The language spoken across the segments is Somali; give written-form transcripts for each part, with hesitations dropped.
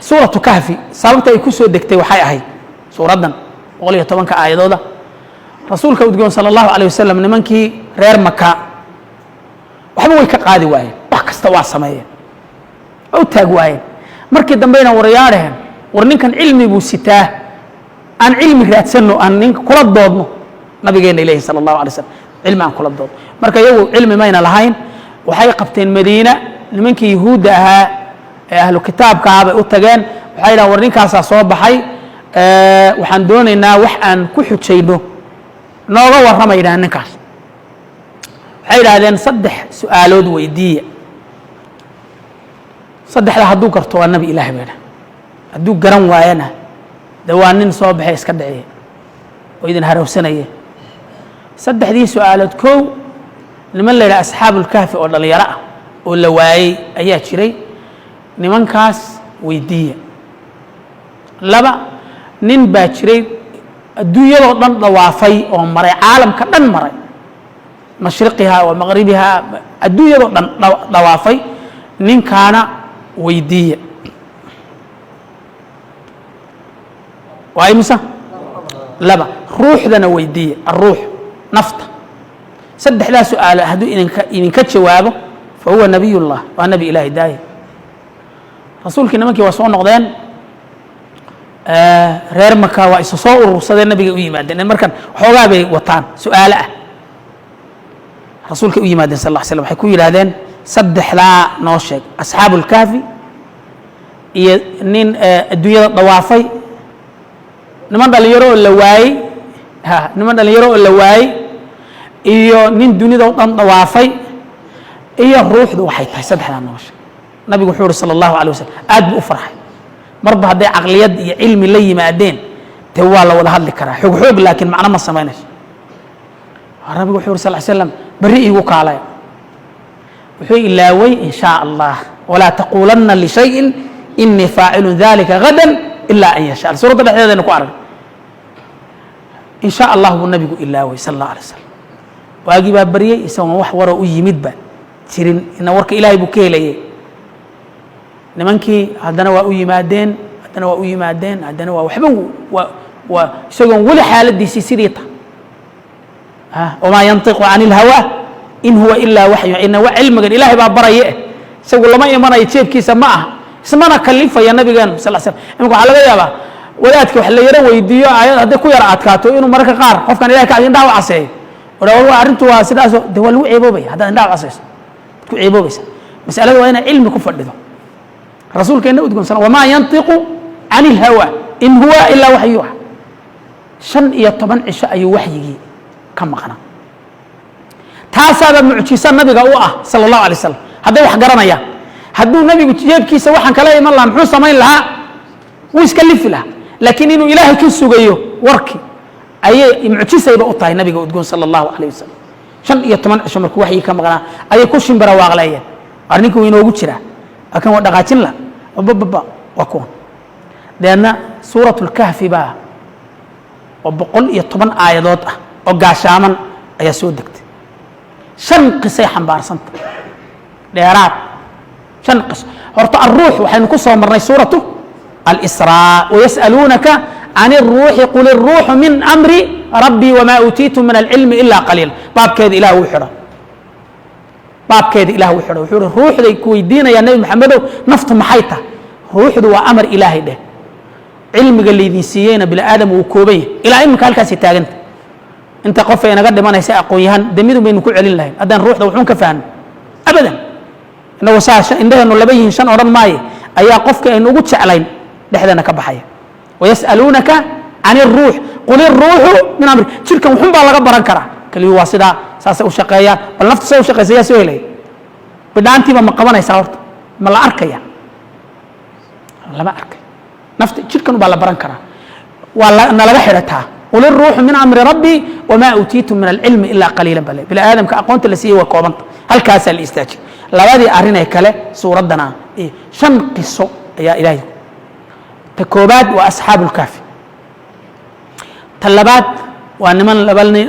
سورة كهفي سببت أي كسو دكتي وحي أهي سورة دن وقال يتوانك آية دودا رسولك ودقون صلى الله عليه وسلم نمانكي رير مكة وحبوي كقادي واي وحكستوا سمايا أو تاق واي مركي دنبينا وريارهم ورنين كان علمي بوسيتاه أن علمي راتسنو أن نين كل الضوضنو نبينا إليه صلى الله عليه وسلم علم عن كل الضوض مركي يو علم ماينا لهين وحي قبتين مدينة نمانكي يهودها أهل الكتاب كعب أتجان وحيلا ورنين كاسا صوب حي waxaan doonaynaa wax aan ku xujayno nooga warrama yidhaha ninkaas waxay yidhaahdeen 3 su'aalood weydiiya saddexda hadduu garto waa nabi ilaahay bayna hadduu garan waayana de waa nin soo baxay iska dhiciye oo idin harawsanaya saddexdii su'aalood kow niman la yidhaha asxaabul kahfi oo dhalinyaro ah oo la waayey ayaa jiray nimankaas weydiiya laba nin baa jiray adduunyadoo dhan dhawaafay oo maray caalamka dhan maray mashriqiha wa maghribiha adduunyadoo dhan dhawaafay ninkaana weydiiya waa imisa laba ruuxdana weydiiya الروح nafta saddexdaa su'aalo hadduu idinka jawaabo fa huwa nabiy ullah waa nabi ilaahi daaya rasuulkii nimankii waa soo noqdeen reer maka waa isa soo urursadeen nabiga u yimaadeen markan xoogaa bay wataan su'aalo ah rasuulka u yimaadeen sallallahu alayhi wasallam waxay ku yiraahdeen saddexdaa noo sheeg asxaabul kahfi iyo nin adduunyada dhawaafay niman dhalinyaro oo la waayey niman dhalinyaro oo la waayey iyo nin dunida oo dhan dhawaafay iyo ruuxdu waxay tahay saddexdaa noo sheeg nabigu wuxuu yiri sallallahu alayhi wasallam aad buu u farxay marba hadday caqliyad iyo cilmi la yimaadeen te waa la wada hadli karaa xoog xoog laakiin macno ma samaynayso nabigu wuxuu yiri sallallahu alayhi wasallam bari igu kaalay wuxuu ilaaway in shaa allah wala taqulanna li shay'in inni fa'ilun dhalika gadan illa an yasha suurada dhexdeedana ku arag in shaa allah buu nabigu ilaaway sallallahu alayhi wasallam waagi baa bariyay isagoo wax wara u yimid ba jirin in warka ilaahay buu ka helayay nimankii haddana waa u yimaadeen haddana waa u yimaadeen haddana waa waxba waa isagoon weli xaaladiisii sidii ta wamaa yantiqu cani ilhawaa in huwa ilaa waxyu ina wa cilmigan ilaahay baa baraye isagu lama imanayo jeebkiisa ma aha ismana kalifaya nabigeenu sal slam imika waxaa laga yaabaa wadaadka wax la yaro weydiiyo aayad hadday ku yara adkaato inuu mararka qaar qofkan ilahay ka indhaha u caseeyo odha arrintu waa sidaasoo de waa lagu ceeboobaya haddaad indhaha u caseyso waad ku ceeboobaysa masalada waa inay cilmi ku fadhido rasuulkeena udgun sana wamaa yantiqu cani ilhawa in huwa ilaa waxyuha 15 cisho ayuu waxyigii ka maqnaa taasaaba mucjiso nabiga u ah sallallahu alayhi wasallam hadday wax garanayaan hadduu nabigu jeebkiisa waxaan kala iman lahaa muxuu samayn lahaa wuu iska lifi lahaa laakiin inuu ilaahay ka sugayo warkii ayay mucjisayba u tahay nabiga udgun sallallahu alayhi wasallam 15 cisho markuu waxyigii ka maqnaa ayay ku shimbira waaqleeyeen arrinku wuu inoogu jiraa لكن ودقاتين لا وبببا وكون لأن سورة الكهف با وبقول يطبن آيات وقاشاما يسودكت شن قصي حنبار سنت ليرات شن قص هرت الروح وحين قصوا مرة سورة الإسراء ويسألونك عن الروح قل الروح من أمر ربي وما أوتيتم من العلم إلا قليل باب كيد إله وحرة باب كيد إله وحده وحده روح ذي كويدين يا نبي محمد نفط محيطة روح ذو أمر إلهي ده علم قال لي ذي سيينا بلا آدم وكوبيه إلى علم قال كاسي تاجنت أنت قفة أنا قد ما نساء قويهان دميدو بين كل علم الله أدان روح ذو حون كفان أبدا إنه وساش إنه إنه لبيه شان أوران ماي أيا قفك إنه قد علين لحدنا كبحية ويسألونك عن الروح قل الروح من أمر شركة محمد الله قبر أنكره كل واسطة ساسة وشقيا بل نفط سوى شقيا سياسي ويلي بدأنتي ما قوانا يساورت ما لا أركيا لا ما أركي نفط شركة نبالا برانكرا ولا أنا لا بحرتها قل الروح من أمر ربي وما أوتيتم من العلم إلا قليلا بلا آدم كأقونت لسيه وكوبنت هل كاسا الاستاجي لا بادي أرنا يكالي سورة دنا إيه شن قصو يا إلهي تكوبات وأصحاب الكافي طلبات وأنمن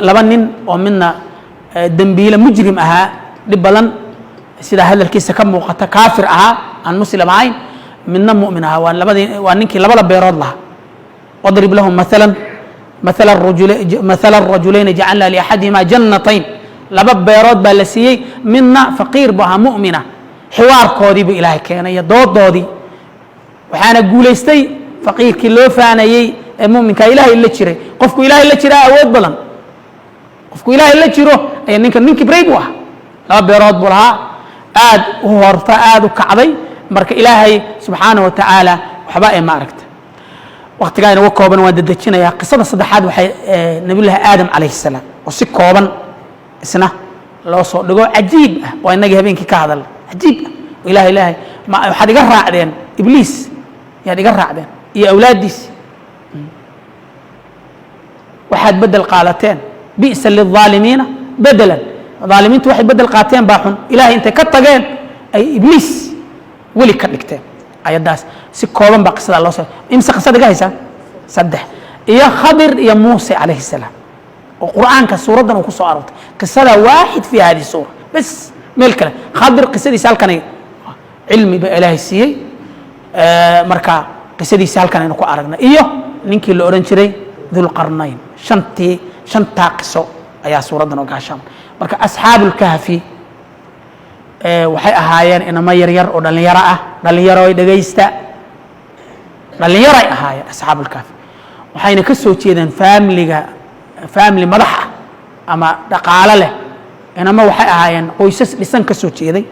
لبنن ومنا دنبيل مجرم أها لبلن سيدا هذا الكيس كم وقت كافر أها عن مسلم عين midna mu'min ahaa waa ninkii labada beerood lahaa واضرب لهم مثل الرجلين جعلنا لأحدهما جنتين لبا بيرود با لسيي منا فقير بها مؤمنة حوار كودي بإلهي كينا doodii waxaana guulaystay faqiirkii loo faanayey ee mu'minka ilaahay la jiray qofku ilaahay la jiraa awood badan qofku ilaahay la jiro ay ninkii brave ah laba beerood buu lahaa aad u horta aad u kacday marka ilaahay subxaanahu wa tacaala waxba ay ma aragta waqtigaayna uga kooban waan dadejinayaa qisada saddexaad waxay nabiyullaahi aadam calayhi salaam oo si kooban isna loo soo dhigo cajiib ah waa inagii habeenkii ka hadal cajiib ah ilaahay waxaad iga raacdeen ibliis yaad iga raacdeen iyo awlaaddiisi waxaad bedel qaadateen bi'sa lilظaalimiina bedelan ظaalimiintu waxay bedel qaateen baa xun ilaahay intay ka tageen ay ibliis weli ka dhigteen ayadaas si kooban baa qisada loo soo imse qisada iga haysaa saddex iyo khadir iyo muuse calayhi salaam oo qur'aanka suuraddan uu ku soo aroortay qisada waaxid fi hadihi suura bas meel kale khadir qisadiisa halkanay cilmi ba ilaahay siiyey marka qisadiisa halkan aynu ku aragnay iyo ninkii la odhan jiray dulqarnayn shantaa qiso ayaa suuraddan oo gaashaan marka asxaabulkahfi waxay ahaayeen inamo yaryar oo dhallinyaro ah dhallinyaroy dhegaysta dhallinyaray ahaayeen asxaabulkahfi waxayna ka soo jeedeen family madax ah ama dhaqaalo leh inamo waxay ahaayeen qoysas dhisan ka soo jeeday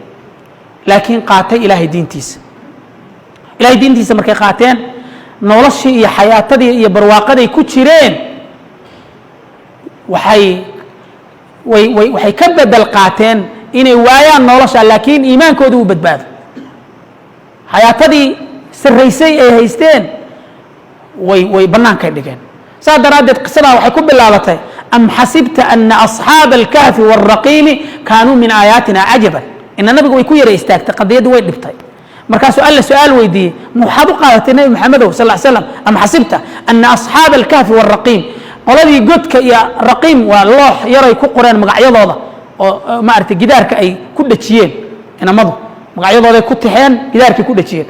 laakiin qaatay ilaahay diintiisa markay qaateen noloshii iyo xayaatadii iyo barwaaqaday ku jireen waxay ka bedel qaateen inay waayaan nolosha laakiin iimaankooda uu badbaado xayaatadii sarraysay ay haysteen way bannaankay dhigeen saa daraaddeed qisadaa waxay ku bilaabatay am xasibta ana asxaaba alkahfi wاlraqiimi kaanuu min aayaatina cajaban ina nabigu way ku yara istaagtay qadiyaddu way dhibtay markaasuu alla su-aal weydiiyey maxaad u qaadatay nebi maxamedow sal slam am xasibta ana asxaaba alkahfi wاlraqiim qoladii godka iyo raqiim waa loox yaray ku qoreen magacyadooda oo maaragtay gidaarka ay ku dhajiyeen inamadu magacyadooday ku tixeen gidaarkay ku dhajiyeen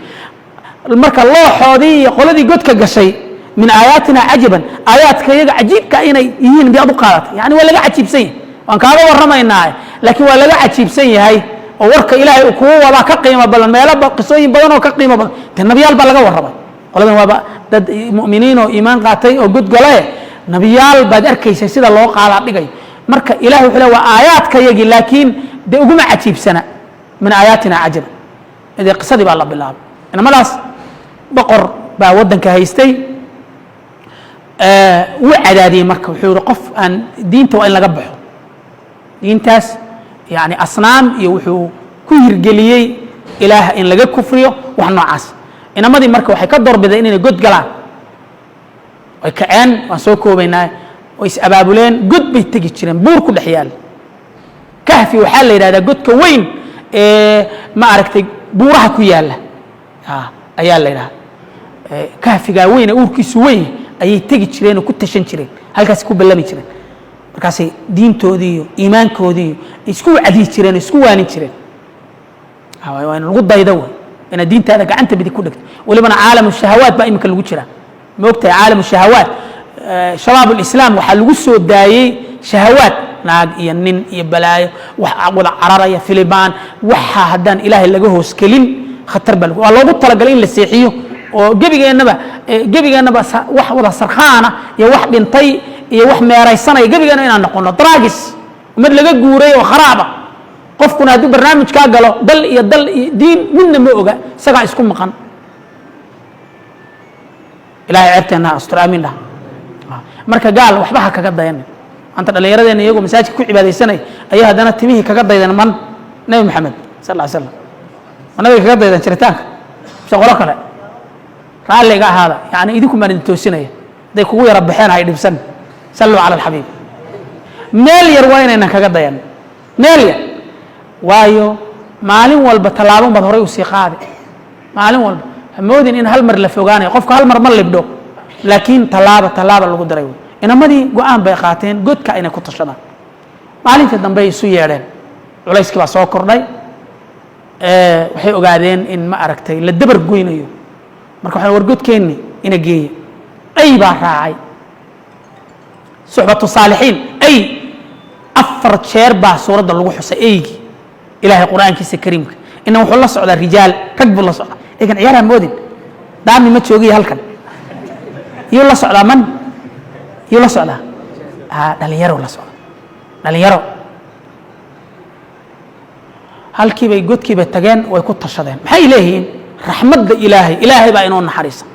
marka looxoodii iyo qoladii godka gashay min aayaatina cajaban aayaadka iyaga cajiibka inay yihiin miyaad u qaadatay yani waa laga cajiibsan yahay waan kaaga warramaynaa laakiin waa laga cajiibsan yahay oo warka ilaahay uu kugu wadaa ka qiimo badan meelo qisooyin badan oo ka qiimo badan dee nabiyaal baa laga warramay qoladan waaba dad mu'miniin oo iimaan qaatay oo godgale nabiyaal baad arkaysay sida loo qaadaa dhigayo marka ilahay wuxuu leeyahay waa aayaadka yagii laakiin dee uguma cajiibsana min aayaatina cajaban idee qisadii baa la bilaabay inamadaas boqor baa waddanka haystay wuu cadaadiyey marka wuxuu yihi qof aan diinta waa in laga baxo diintaas yani asnaam iyo wuxuu ku hirgeliyey ilaah in laga kufriyo wax noocaas inamadii marka waxay ka doorbideen inay god galaan way kaceen waan soo koobaynaa way is abaabuleen god bay tegi jireen buur ku dhex yaal kahfi waxaa la yidhahdaa godka weyn ee ma aragtay buuraha ku yaalla ayaa la yidhahdaa kahfigaa weyn ee uurkiisu weyn ayay tegi jireen oo ku tashan jireen halkaas ku ballami jireen markaasay diintoodii iyo iimaankoodii iyo isku wacdiyi jireen oo isku waanin jireen waa in lagu daydo wey inaad diintaada gacanta bidi ku dhigto welibana caalamu shahawaat baa iminka lagu jira ma ogtahay caalamu shahawaat shabaab ulislaam waxaa lagu soo daayey shahawaat naag iyo nin iyo balaayo wax wada cararaya filibaan waxa haddaan ilaahay laga hoos kelin khatar baa waa loogu talagalay in la seexiyo oo gebigeennaba wax wada sarkhaana iyo wax dhintay iyo wax meeraysanaya gebigeena inaan noqono dragis umad laga guuray oo kharaaba qofkuna hadduu barnaamijkaa galo dal iyo diin midna ma oga isagaa isku maqan ilahay ceebteenna astur aamin dhah marka gaal waxba ha kaga dayanin anta dhallinyaradeenna iyagoo masaajidka ku cibaadaysanay ayaa haddana timihii kaga daydeen man nebi maxamed sal lla slam ma nabiga kaga daydan jiritaanka mise qolo kale raalliga ahaada yani idinku maan idin toosinaya hadday kugu yara baxeen hay dhibsan salluu cala alxabiib meel yar waa inaynan kaga dayan meel yar waayo maalin walba tallaabon baad horay usii qaadi maalin walba hamoodin in hal mar la fogaanayo qofka hal mar ma libdho laakiin tallaaba lagu daray wey inamadii go-aan bay qaateen godka inay ku tashadaan maalintii dambe ay isu yeedheen culayskii baa soo kordhay waxay ogaadeen in ma aragtay la dabar goynayo marka waxaan wargodkeenni ina geeye ay baa raacay suxbatu saalixiin ay 4 jeer baa suuradda lagu xusay eygii ilaahay qur-aankiisa kariimka ina wuxuu la socdaa rijaal rag buu la socdaa eegan ciyaaraha moodin daami ma joogiya halkan yuu la socdaa man yuu la socdaa dhalinyaro la socda dhalinyaro halkiibay godkiibay tageen way ku tashadeen maxay leeyihiin raxmadda ilaahay baa inoo naxariisa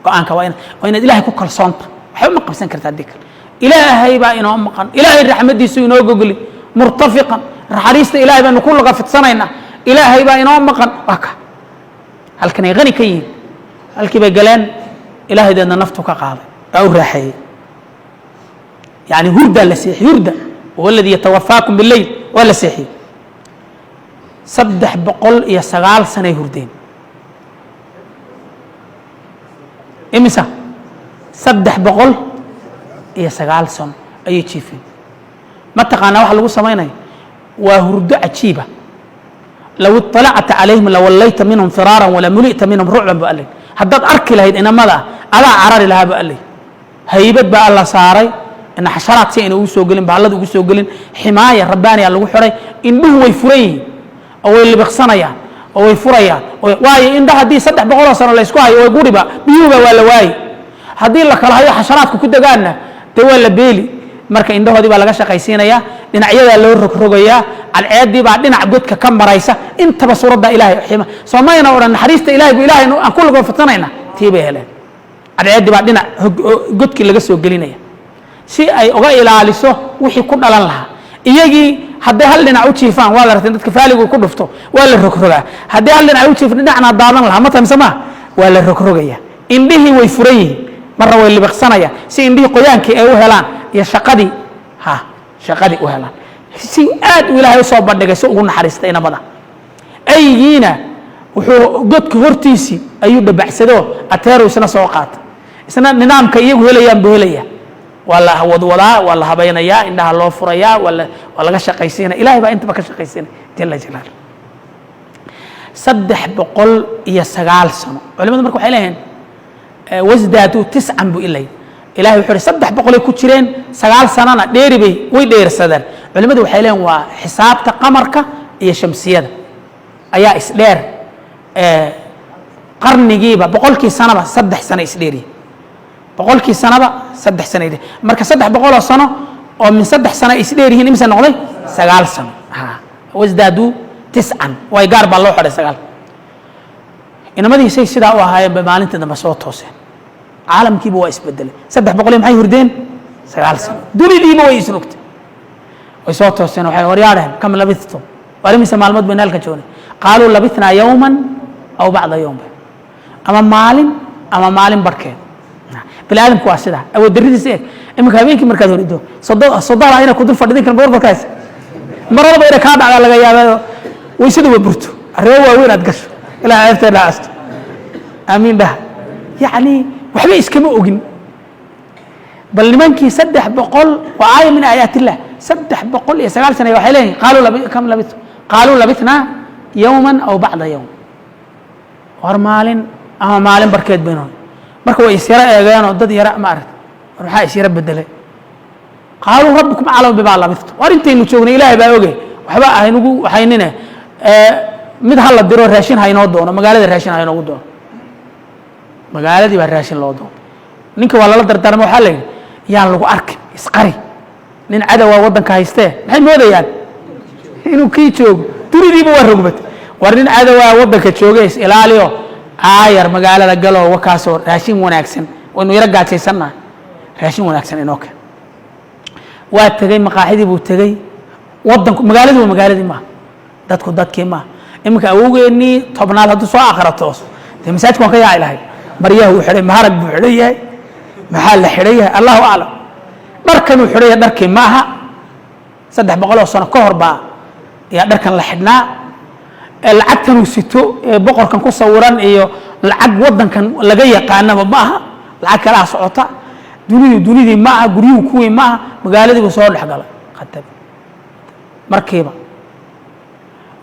go-aanka waa inaad ilaahay ku kalsoonta waxba ma qabsan kartaa dii kale ilaahay baa inoo maqan ilaahay raxmaddiisu inoo gogoli murtafiqan naxariista ilaahay baynu ku laga fidsanaynaa ilaahay baa inoo maqan waa ka halkan ay qani ka yihiin halkii bay galeen ilaahay deedna naftu ka qaaday waa u raaxeeyey yani hurdaa la seexiyey hurda huwa aladii yatawafaakum bileyl waa la seexiyey 309 sanay hurdeen imisa 309 sano ayay jiifeen ma taqaanaa waxa lagu samaynayo waa hurdo cajiiba low iطalacta calayhim lawallayta minhum firaaran walamuli'ta minhum rucban bu alay haddaad arki lahayd inamada adaa carari lahaa bu alay haybad baa alla saaray ina xasharaad si ayna ugu soo gelin bahallada ugu soo gelin ximaaya rabbaaniya lagu xiray indhuhu way furan yihiin oo way libiqsanayaan oo way furayaan waayo indhaha haddii 300 sano la isku hayo way guriba biyuhuba waa la waayi haddii la kala hayo xasharaadka ku degaanna dee waa la beeli marka indhahoodii baa laga shaqaysiinayaa dhinacyadaa loo rogrogayaa cadceeddii baa dhinac godka ka maraysa intaba suuradda ilaahay xima soomayna odhan naxariista ilaahay bu ilaahay aan ku laga fidsanayna tii bay heleen cadceeddii baa dhinac godkii laga soo gelinaya si ay uga ilaaliso wixii ku dhalan lahaa iyagii hadday hal dhinac u jiifaan waa la rabteen dadka faaligu ku dhufto waa la rogrogaa haddii hal dhinac u jiifan dhinacna daadan lahaa ma tamse maa waa la rogrogaya indhihii way furan yihiin marna way libiqsanayaan si indhihii qoyaankii ay u helaan iyo shaqadii shaqadii u helaan si aad u ilaahay u soo bandhigay si ugu naxariistay inamada aygiina wuxuu godka hortiisii ayuu dhabacsado ateeru isna soo qaata isna nidaamka iyagu helayaan buu helaya waa la wadwadaa waa la habaynayaa indhaha loo furayaa waa laga shaqaysiinaya ilaahay baa intaba ka shaqaysiinaya jala jalaalu 309 sano culimadu marka waxay leeyihiin wasdaaduu 9 buu ilay ilahay wuxuu yidhi 300 ku jireen 9 sanana dheeri bay way dheersadeen culimadu waxay leeyihiin waa xisaabta qamarka iyo shamsiyada ayaa isdheer qarnigiiba boqolkii sanaba 3 sano isdheeri boqolkii sanaba 3 sano idhe marka 300 sano oo min 3 sano isdheer yihiin imisa noqday 9 sano wasdaaduu 9 way gaar baa loo xidhay 9 inamadiisay sidaa u ahaayeen bay maalintii dambe soo tooseen caalamkiiba waa isbedelay 300 maxay hurdeen 9 sano dunidiiba way isrogtay way soo tooseen waxay waryaadheen kam labithtum walimise maalmood bay naalka joognay qaaluu labithnaa yowman aw bacda yowm ama maalin barhkeed bini aadamku waa sidaa awood darridiisa eeg iminka habeenkii markaad horido sodola inay ku dul fadhidin kan boorbarkaas maradaba inay kaa dhacdaa laga yaabaa waysaduba burto arrimo waaweyn aad gasho ilaa ceebteena aasto aamiin dhaha yacni waxba iskama ogin bal nimankii 300 waa aaya min aayaat illah 309 sano waxay leeyihin qaaluu labithnaa yowman aw bacda yowm war maalin ama maalin barkeed baynoon marka way isyaro eegeenoo dad yara ma aragta war maxaa isyaro bedelay qaaluu rabbukum aclamu bimaa labithtum war intaynu joognay ilaahay baa oge waxba ahaynugu waxaynine mid ha la diro raashin haynoo doono magaalada raashin haynoogu doono magaaladii baa raashin loo doono ninka waa lala dardaarma waxaa la yidhi yaan lagu arkin isqari nin cadowaa waddanka haystee maxay moodayaan inuu kii joogo dunidiiba waa rogbatay war nin cadowaa waddanka jooge is ilaaliyo aayar magaalada galo wakaasoo raashin wanaagsan waynu yaro gaajaysannahay raashin wanaagsan inoo keen waa tegey maqaaxidii buu tegey waddanku magaaladii waa magaaladii maaha dadku dadkii maaha iminka awowgeennii tobnaad hadduu soo aqratoos dee masaajidka waan ka yaaci lahay maryaha uu xidhay maharag buu xidhan yahay maxaa la xidhan yahay allahu aclam dharkanuu xidhan yahay dharkii maaha 300 sano ka hor baa ayaa dharkan la xidhnaa lacagtanuu sito ee boqorkan ku sawiran iyo lacag waddankan laga yaqaanaba ma aha lacag kalaa socota dunidii ma aha guryuhu kuwii ma aha magaaladiibu soo dhex galay khatab markiiba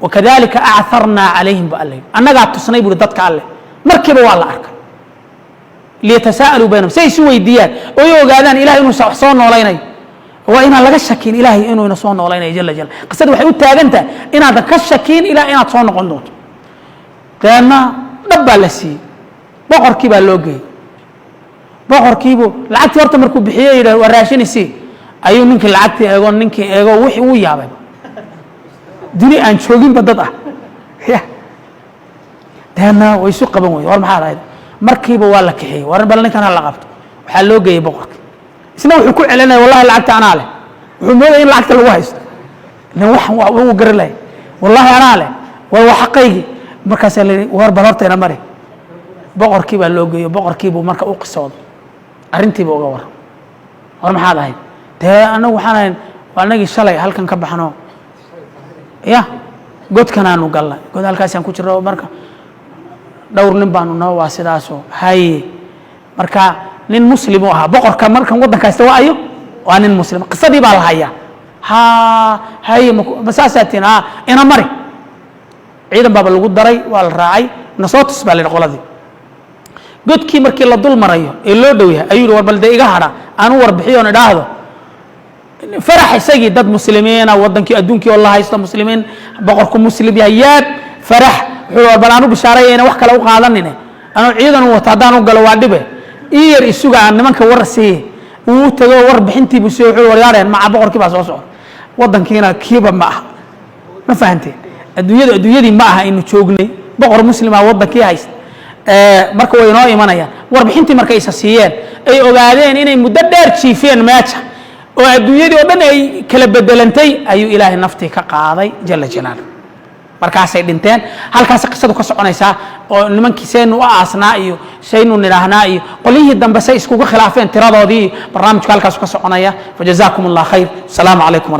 وكذلك أعثرنا عليهم بألهم أنا قاعد تصنيب ردتك عليه مركبة والله أركب ليتساءلوا بينهم سيسوي ديان ويو قادان إلهي إنه صون وليني وإنا لغا شكين إلهي إنه صون وليني جل جل قصد وحيو تاغنتا إنا دكا شكين إلى إنا صون قندوت لأن دبا لسي بقر كيبا لوغي بقر كيبو لعقتي ورطة مركو بحيي وراشين سي أيو نينك لعقتي إيغو نينك إيغو وحي ويابا دوني أن شوغين بدد لأن ويسو قبن وي ورمحا رايد markiiba waa la kaxeeyey waran bal ninkan la qabto waxa loo geeyay boqorka isna wuxuu ku celinay wallahi lacagta ana leh wuxuu mooday in lacagta lagu haysto nin waxan waa uu garilay wallahi ana leh waa xaqaygi markaas la war bal horteena mari boqorkii baa loo geeyay boqorkii buu marka u qisooday arintiiba uga war maxaa dahay taa anagu waxaan anagi shalay halkan ka baxno ya godkan aanu galnay god halkaas aan ku jiro marka دور نبانو نوا سداسو هاي مركا نين مسلم وها بقرك مركا ودن كاستوا ايو وان مسلم قصدي بالهايا ها هاي مساساتنا انا مري ciidan baba lagu daray waa la raacay nasootus baa la qoladii godkii markii la dul marayo ee loo dhow yahay ayuu war balde iga hada aanu warbixiyo na dhaahdo farax isagii dad muslimiina wadankii adduunkii wallahi haysto muslimiin boqorku muslim yahay farax wuxuu bal aanu bishaarayeen wax kale u qaadanine aanu ciidan u wata hadaan u galo waa dhibe iyar isuga aan nimanka warasii uu tago warbixintii buu soo wuxuu waryaareen ma boqorkii baa soo socda wadankiina kiiba ma aha ma fahanteen adduunyadii ma aha inuu joognay boqor muslima wadankii hayst marka way inoo imanayaan warbixintii markay isa siiyeen ay ogaadeen inay muddo dheer jiifeen meesha oo adduunyadii oo dhan ay kala bedelantay ayuu ilaahay naftii ka qaaday jalla jalaaluhu markaasay dhinteen halkaas qisadu ka soconaysaa oo nimankii seen u aasnaa iyo saynu niraahnaa iyo qolihii dambe say iskugu khilaafeen tiradoodii barnaamijka halkaas ka soconaya fajazaakumullahu khayr assalamu alaykum